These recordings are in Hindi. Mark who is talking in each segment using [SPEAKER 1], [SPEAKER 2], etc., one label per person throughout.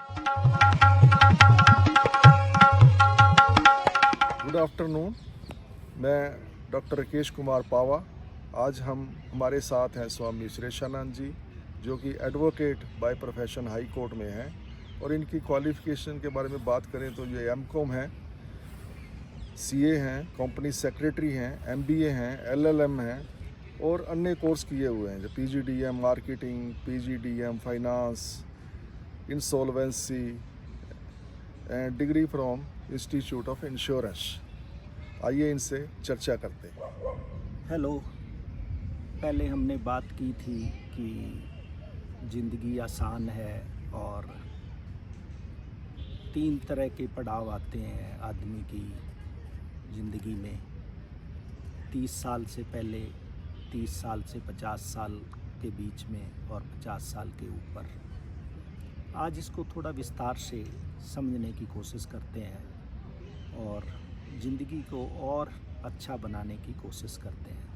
[SPEAKER 1] Good afternoon. मैं डॉक्टर राकेश कुमार पावा। आज हमारे साथ हैं स्वामी सुरेशानंद जी, जो कि advocate by profession high court में हैं। और इनकी क्वालिफ़िकेशन के बारे में बात करें तो ये एमकॉम हैं, सीए हैं, कंपनी सेक्रेटरी हैं, एमबीए हैं, एलएलएम हैं और अन्य कोर्स किए हुए हैं, जो PGDM marketing, PGDM finance, insolvency and degree from institute of insurance. आइए इनसे चर्चा करते हैं।
[SPEAKER 2] हेलो। पहले हमने बात की थी कि ज़िंदगी आसान है और 3 तरह के पड़ाव आते हैं आदमी की ज़िंदगी में। 30 साल से पहले, 30 साल से 50 साल के बीच में और 50 साल के ऊपर। आज इसको थोड़ा विस्तार से समझने की कोशिश करते हैं और ज़िंदगी को और अच्छा बनाने की कोशिश करते हैं।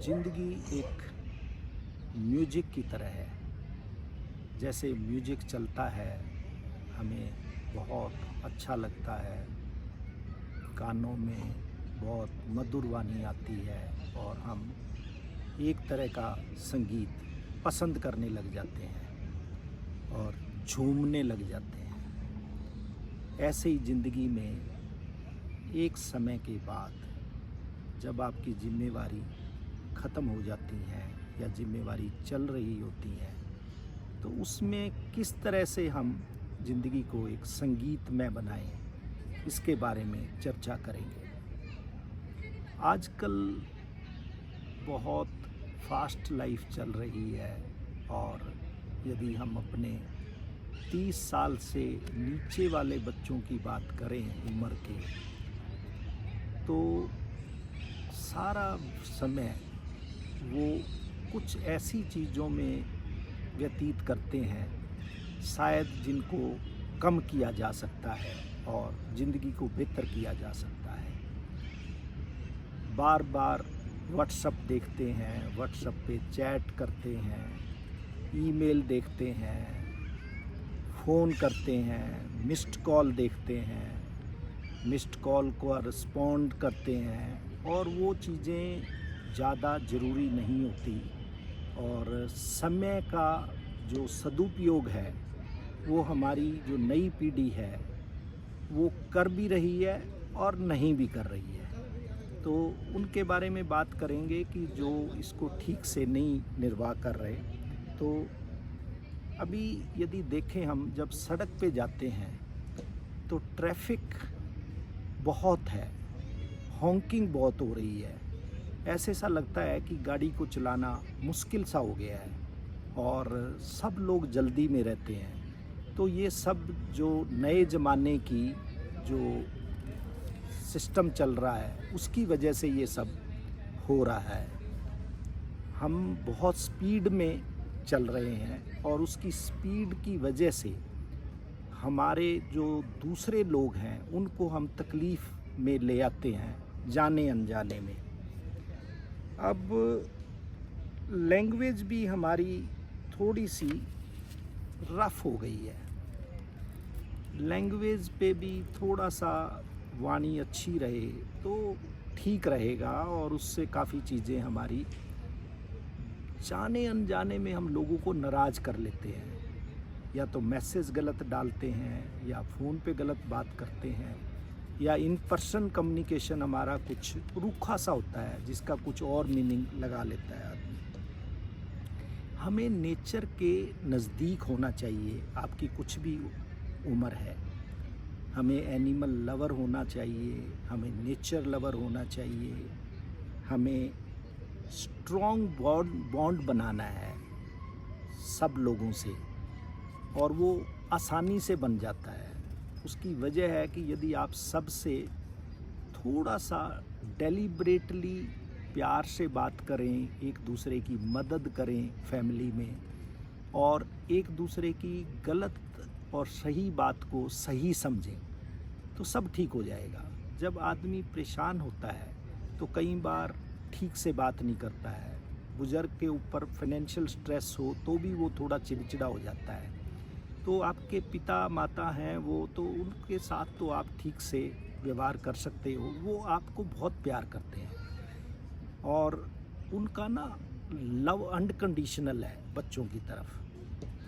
[SPEAKER 2] ज़िंदगी एक म्यूजिक की तरह है। जैसे म्यूजिक चलता है, हमें बहुत अच्छा लगता है, कानों में बहुत मधुर वाणी आती है और हम एक तरह का संगीत पसंद करने लग जाते हैं और झूमने लग जाते हैं। ऐसे ही ज़िंदगी में एक समय के बाद जब आपकी जिम्मेवारी ख़त्म हो जाती है या जिम्मेवारी चल रही होती है, तो उसमें किस तरह से हम ज़िंदगी को एक संगीतमय बनाएं, इसके बारे में चर्चा करेंगे। आजकल बहुत फास्ट लाइफ चल रही है और यदि हम अपने 30 साल से नीचे वाले बच्चों की बात करें उम्र के, तो सारा समय वो कुछ ऐसी चीज़ों में व्यतीत करते हैं शायद जिनको कम किया जा सकता है और ज़िंदगी को बेहतर किया जा सकता है। बार बार व्हाट्सएप देखते हैं, व्हाट्सएप पे चैट करते हैं, ईमेल देखते हैं, फ़ोन करते हैं, मिस्ड कॉल देखते हैं, मिस्ड कॉल को रिस्पॉन्ड करते हैं और वो चीज़ें ज़्यादा ज़रूरी नहीं होती। और समय का जो सदुपयोग है वो हमारी जो नई पीढ़ी है वो कर भी रही है और नहीं भी कर रही है। तो उनके बारे में बात करेंगे कि जो इसको ठीक से नहीं निर्वाह कर रहे। तो अभी यदि देखें, हम जब सड़क पे जाते हैं तो ट्रैफिक बहुत है, हॉकिंग बहुत हो रही है। ऐसे सा लगता है कि गाड़ी को चलाना मुश्किल सा हो गया है और सब लोग जल्दी में रहते हैं। तो ये सब जो नए ज़माने की जो सिस्टम चल रहा है उसकी वजह से ये सब हो रहा है। हम बहुत स्पीड में चल रहे हैं और उसकी स्पीड की वजह से हमारे जो दूसरे लोग हैं उनको हम तकलीफ़ में ले आते हैं जाने अनजाने में। अब लैंग्वेज भी हमारी थोड़ी सी रफ़ हो गई है। लैंग्वेज पे भी थोड़ा सा वाणी अच्छी रहे तो ठीक रहेगा और उससे काफ़ी चीज़ें हमारी जाने अनजाने में हम लोगों को नाराज़ कर लेते हैं। या तो मैसेज गलत डालते हैं या फ़ोन पे गलत बात करते हैं या इन पर्सन कम्युनिकेशन हमारा कुछ रूखा सा होता है जिसका कुछ और मीनिंग लगा लेता है आदमी। हमें नेचर के नज़दीक होना चाहिए। आपकी कुछ भी उम्र है, हमें एनिमल लवर होना चाहिए, हमें नेचर लवर होना चाहिए, हमें स्ट्रॉन्ग बॉन्ड बनाना है सब लोगों से और वो आसानी से बन जाता है। उसकी वजह है कि यदि आप सबसे थोड़ा सा डेलिब्रेटली प्यार से बात करें, एक दूसरे की मदद करें फैमिली में और एक दूसरे की गलत और सही बात को सही समझें, तो सब ठीक हो जाएगा। जब आदमी परेशान होता है तो कई बार ठीक से बात नहीं करता है। बुजुर्ग के ऊपर फाइनेंशियल स्ट्रेस हो तो भी वो थोड़ा चिड़चिड़ा हो जाता है। तो आपके पिता माता हैं वो, तो उनके साथ तो आप ठीक से व्यवहार कर सकते हो, वो आपको बहुत प्यार करते हैं और उनका ना लव अनकंडीशनल है बच्चों की तरफ।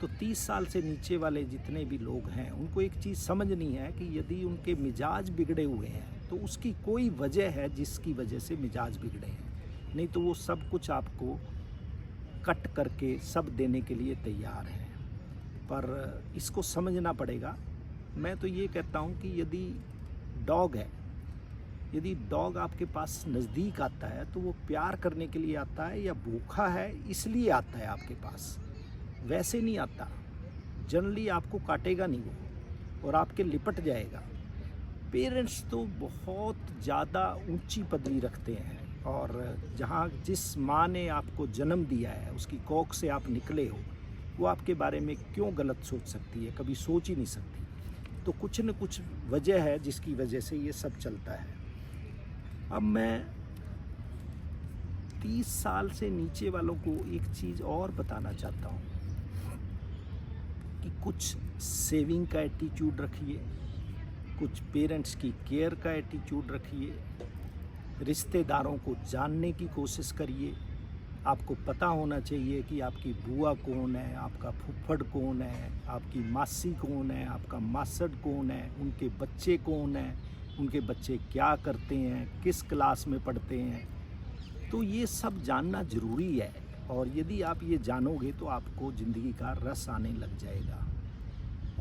[SPEAKER 2] तो 30 साल से नीचे वाले जितने भी लोग हैं उनको एक चीज़ समझनी है कि यदि उनके मिजाज बिगड़े हुए हैं तो उसकी कोई वजह है जिसकी वजह से मिजाज बिगड़े हैं, नहीं तो वो सब कुछ आपको कट करके सब देने के लिए तैयार हैं। पर इसको समझना पड़ेगा। मैं तो ये कहता हूँ कि यदि डॉग है, यदि डॉग आपके पास नज़दीक आता है तो वो प्यार करने के लिए आता है या भूखा है इसलिए आता है आपके पास, वैसे नहीं आता। जनरली आपको काटेगा नहीं वो और आपके लिपट जाएगा। पेरेंट्स तो बहुत ज़्यादा ऊंची पदवी रखते हैं और जहाँ जिस माँ ने आपको जन्म दिया है, उसकी कोख से आप निकले हो, वो आपके बारे में क्यों गलत सोच सकती है, कभी सोच ही नहीं सकती। तो कुछ न कुछ वजह है जिसकी वजह से ये सब चलता है। अब मैं 30 साल से नीचे वालों को एक चीज़ और बताना चाहता हूँ कि कुछ सेविंग का एटीट्यूड रखिए, कुछ पेरेंट्स की केयर का एटीट्यूड रखिए, रिश्तेदारों को जानने की कोशिश करिए। आपको पता होना चाहिए कि आपकी बुआ कौन है, आपका फुफ्फड़ कौन है, आपकी मासी कौन है, आपका मासड़ कौन है, उनके बच्चे कौन हैं, उनके बच्चे क्या करते हैं, किस क्लास में पढ़ते हैं। तो ये सब जानना ज़रूरी है और यदि आप ये जानोगे तो आपको ज़िंदगी का रस आने लग जाएगा।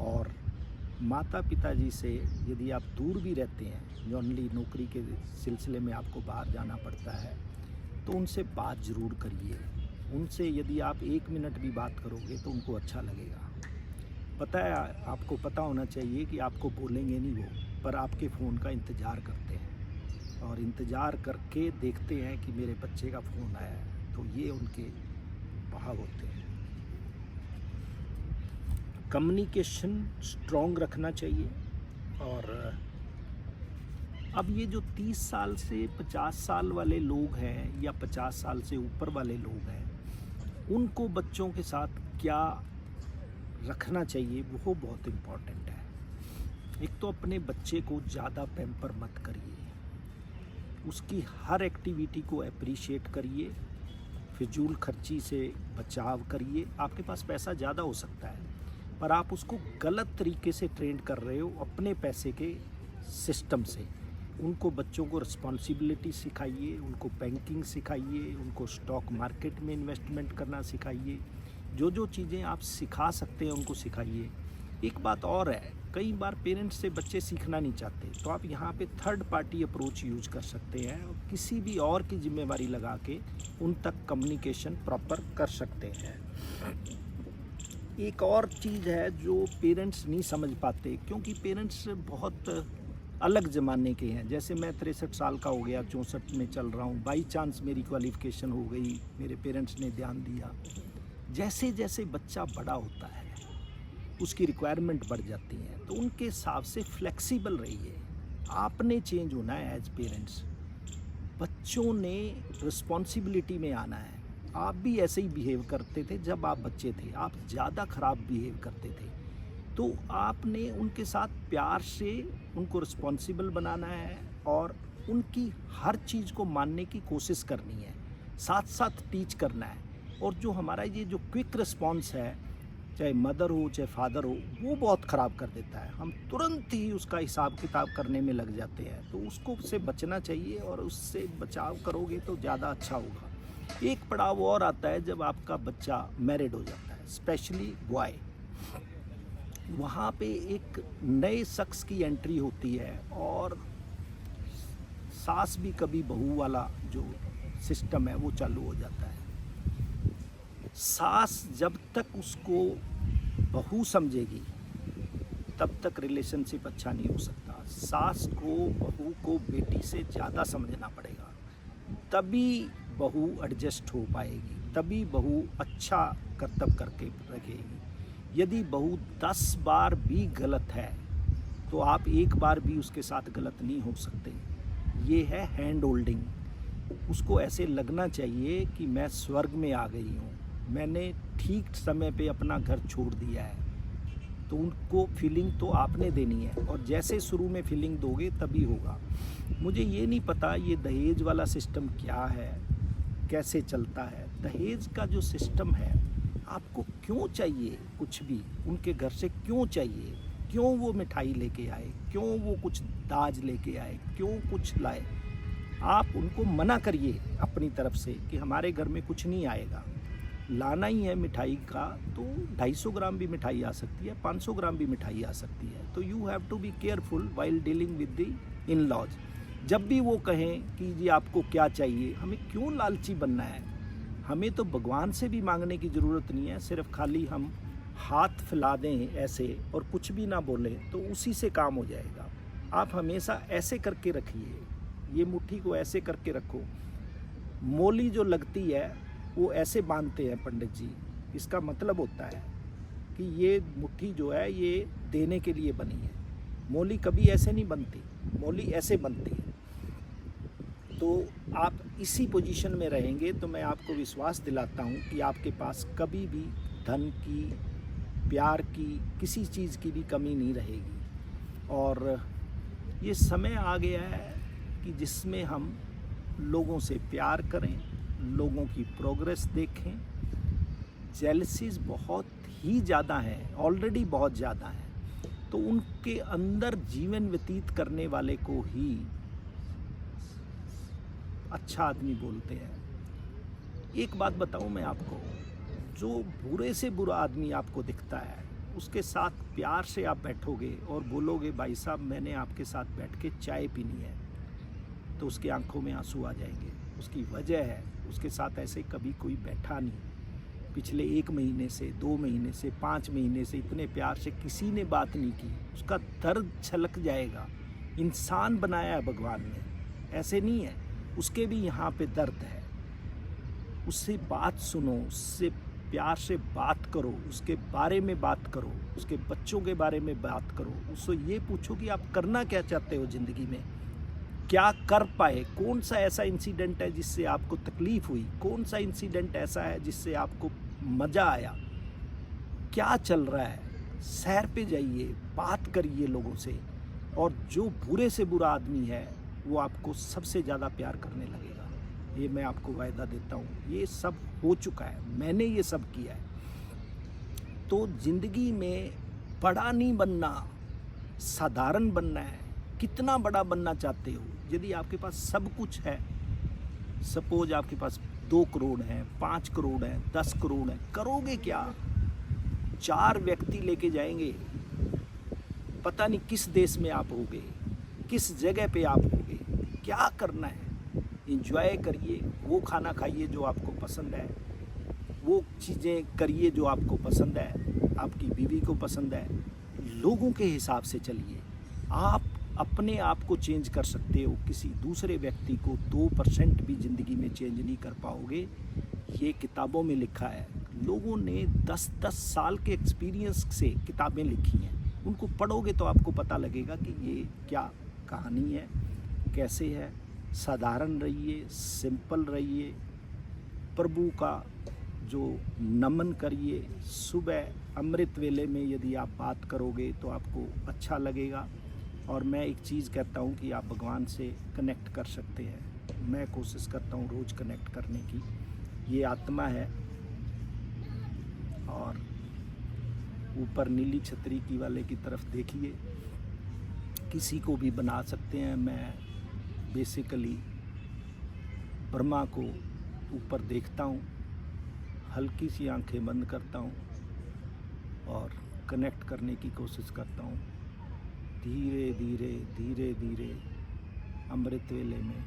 [SPEAKER 2] और माता पिताजी से यदि आप दूर भी रहते हैं, जनरली नौकरी के सिलसिले में आपको बाहर जाना पड़ता है, तो उनसे बात ज़रूर करिए। उनसे यदि आप 1 मिनट भी बात करोगे तो उनको अच्छा लगेगा। पता है, आपको पता होना चाहिए कि आपको बोलेंगे नहीं वो, पर आपके फ़ोन का इंतज़ार करते हैं और इंतज़ार करके देखते हैं कि मेरे बच्चे का फ़ोन आया है। तो ये उनके भाव होते हैं। कम्युनिकेशन स्ट्रॉन्ग रखना चाहिए। और अब ये जो 30 साल से 50 साल वाले लोग हैं या 50 साल से ऊपर वाले लोग हैं, उनको बच्चों के साथ क्या रखना चाहिए वो बहुत इम्पोर्टेंट है। एक तो अपने बच्चे को ज़्यादा पैम्पर मत करिए, उसकी हर एक्टिविटी को अप्रिशिएट करिए, फिजूल खर्ची से बचाव करिए। आपके पास पैसा ज़्यादा हो सकता है पर आप उसको गलत तरीके से ट्रेंड कर रहे हो अपने पैसे के सिस्टम से। उनको बच्चों को रिस्पॉन्सिबिलिटी सिखाइए, उनको बैंकिंग सिखाइए, उनको स्टॉक मार्केट में इन्वेस्टमेंट करना सिखाइए। जो जो चीज़ें आप सिखा सकते हैं उनको सिखाइए। एक बात और है, कई बार पेरेंट्स से बच्चे सीखना नहीं चाहते, तो आप यहाँ पे थर्ड पार्टी अप्रोच यूज कर सकते हैं और किसी भी और की जिम्मेवारी लगा के उन तक कम्युनिकेशन प्रॉपर कर सकते हैं। एक और चीज़ है जो पेरेंट्स नहीं समझ पाते, क्योंकि पेरेंट्स बहुत अलग ज़माने के हैं। जैसे मैं 63 साल का हो गया, 64 में चल रहा हूँ, बाई चांस मेरी क्वालिफ़िकेशन हो गई, मेरे पेरेंट्स ने ध्यान दिया। जैसे जैसे बच्चा बड़ा होता है उसकी रिक्वायरमेंट बढ़ जाती है, तो उनके हिसाब से फ्लेक्सिबल रहिए। आपने चेंज होना है एज पेरेंट्स, बच्चों ने रिस्पॉन्सिबिलिटी में आना है। आप भी ऐसे ही बिहेव करते थे जब आप बच्चे थे, आप ज़्यादा ख़राब बिहेव करते थे, तो आपने उनके साथ प्यार से उनको रिस्पॉन्सिबल बनाना है और उनकी हर चीज़ को मानने की कोशिश करनी है, साथ साथ टीच करना है। और जो हमारा ये जो क्विक रिस्पॉन्स है, चाहे मदर हो चाहे फादर हो, वो बहुत ख़राब कर देता है। हम तुरंत ही उसका हिसाब किताब करने में लग जाते हैं, तो उसको से बचना चाहिए और उससे बचाव करोगे तो ज़्यादा अच्छा होगा। एक पड़ाव और आता है जब आपका बच्चा मैरिड हो जाता है, स्पेशली बॉय। वहाँ पे एक नए शख्स की एंट्री होती है और सास भी कभी बहू वाला जो सिस्टम है वो चालू हो जाता है। सास जब तक उसको बहू समझेगी तब तक रिलेशनशिप अच्छा नहीं हो सकता। सास को बहू को बेटी से ज़्यादा समझना पड़ेगा, तभी बहू एडजस्ट हो पाएगी, तभी बहू अच्छा कर्तव्य करके रखेगी। यदि बहू 10 बार भी गलत है तो आप एक बार भी उसके साथ गलत नहीं हो सकते। ये है हैंड होल्डिंग। उसको ऐसे लगना चाहिए कि मैं स्वर्ग में आ गई हूँ, मैंने ठीक समय पे अपना घर छोड़ दिया है। तो उनको फीलिंग तो आपने देनी है, और जैसे शुरू में फीलिंग दोगे तभी होगा। मुझे ये नहीं पता ये दहेज वाला सिस्टम क्या है, कैसे चलता है। दहेज का जो सिस्टम है, आपको क्यों चाहिए कुछ भी, उनके घर से क्यों चाहिए, क्यों वो मिठाई लेके आए, क्यों वो कुछ दाज लेके आए, क्यों कुछ लाए। आप उनको मना करिए अपनी तरफ से कि हमारे घर में कुछ नहीं आएगा। लाना ही है मिठाई का तो 250 ग्राम भी मिठाई आ सकती है, 500 ग्राम भी मिठाई आ सकती है। तो you have to be careful while dealing with the in laws. जब भी वो कहें कि जी आपको क्या चाहिए, हमें क्यों लालची बनना है। हमें तो भगवान से भी मांगने की ज़रूरत नहीं है, सिर्फ खाली हम हाथ फैला दें ऐसे और कुछ भी ना बोलें तो उसी से काम हो जाएगा। आप हमेशा ऐसे करके रखिए, ये मुट्ठी को ऐसे करके रखो। मोली जो लगती है वो ऐसे बांधते हैं पंडित जी, इसका मतलब होता है कि ये मुट्ठी जो है ये देने के लिए बनी है। मोली कभी ऐसे नहीं बनती, मोली ऐसे बनती है। तो आप इसी पोजीशन में रहेंगे तो मैं आपको विश्वास दिलाता हूँ कि आपके पास कभी भी धन की, प्यार की, किसी चीज़ की भी कमी नहीं रहेगी। और ये समय आ गया है कि जिसमें हम लोगों से प्यार करें, लोगों की प्रोग्रेस देखें। जेलसीज बहुत ही ज़्यादा है, ऑलरेडी बहुत ज़्यादा है, तो उनके अंदर जीवन व्यतीत करने वाले को ही अच्छा आदमी बोलते हैं। एक बात बताऊं मैं आपको, जो बुरे से बुरा आदमी आपको दिखता है उसके साथ प्यार से आप बैठोगे और बोलोगे भाई साहब मैंने आपके साथ बैठ के चाय पीनी है, तो उसकी आंखों में आंसू आ जाएंगे। उसकी वजह है उसके साथ ऐसे कभी कोई बैठा नहीं। पिछले 1 महीने से, 2 महीने से, 5 महीने से इतने प्यार से किसी ने बात नहीं की। उसका दर्द छलक जाएगा। इंसान बनाया है भगवान ने, ऐसे नहीं है। उसके भी यहाँ पे दर्द है। उससे बात सुनो, उससे प्यार से बात करो, उसके बारे में बात करो, उसके बच्चों के बारे में बात करो। उससे ये पूछो कि आप करना क्या चाहते हो ज़िंदगी में, क्या कर पाए, कौन सा ऐसा इंसिडेंट है जिससे आपको तकलीफ़ हुई, कौन सा इंसिडेंट ऐसा है जिससे आपको मज़ा आया, क्या चल रहा है। सैर पे जाइए, बात करिए लोगों से, और जो बुरे से बुरा आदमी है वो आपको सबसे ज़्यादा प्यार करने लगेगा। ये मैं आपको वायदा देता हूँ। ये सब हो चुका है, मैंने ये सब किया है। तो ज़िंदगी में बड़ा नहीं बनना, साधारण बनना है। कितना बड़ा बनना चाहते हो? यदि आपके पास सब कुछ है, सपोज आपके पास 2 करोड़ है, 5 करोड़ है, 10 करोड़ है, करोगे क्या? 4 व्यक्ति लेके जाएंगे, पता नहीं किस देश में आप होगे, किस जगह पे आप होगे, क्या करना है। एंजॉय करिए, वो खाना खाइए जो आपको पसंद है, वो चीज़ें करिए जो आपको पसंद है, आपकी बीवी को पसंद है। लोगों के हिसाब से चलिए। आप अपने आप को चेंज कर सकते हो, किसी दूसरे व्यक्ति को 2% भी ज़िंदगी में चेंज नहीं कर पाओगे। ये किताबों में लिखा है। लोगों ने 10-10 साल के एक्सपीरियंस से किताबें लिखी हैं। उनको पढ़ोगे तो आपको पता लगेगा कि ये क्या कहानी है, कैसे है। साधारण रहिए, सिंपल रहिए, प्रभु का जो नमन करिए। सुबह अमृत वेले में यदि आप बात करोगे तो आपको अच्छा लगेगा। और मैं एक चीज़ कहता हूँ कि आप भगवान से कनेक्ट कर सकते हैं। मैं कोशिश करता हूँ रोज़ कनेक्ट करने की। ये आत्मा है और ऊपर नीली छतरी की वाले की तरफ देखिए, किसी को भी बना सकते हैं। मैं बेसिकली ब्रह्मा को ऊपर देखता हूँ, हल्की सी आंखें बंद करता हूँ और कनेक्ट करने की कोशिश करता हूँ। धीरे धीरे धीरे धीरे अमृत वेले में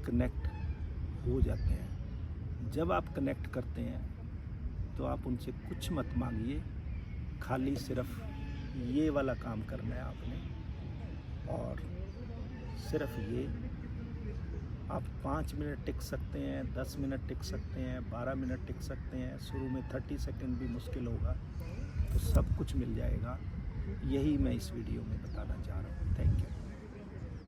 [SPEAKER 2] कनेक्ट हो जाते हैं। जब आप कनेक्ट करते हैं तो आप उनसे कुछ मत मांगिए, खाली सिर्फ ये वाला काम करना है आपने। और सिर्फ ये, आप 5 मिनट टिक सकते हैं, 10 मिनट टिक सकते हैं, 12 मिनट टिक सकते हैं। शुरू में 30 सेकंड भी मुश्किल होगा, तो सब कुछ मिल जाएगा। यही मैं इस वीडियो में बताना चाह रहा हूँ। Thank you.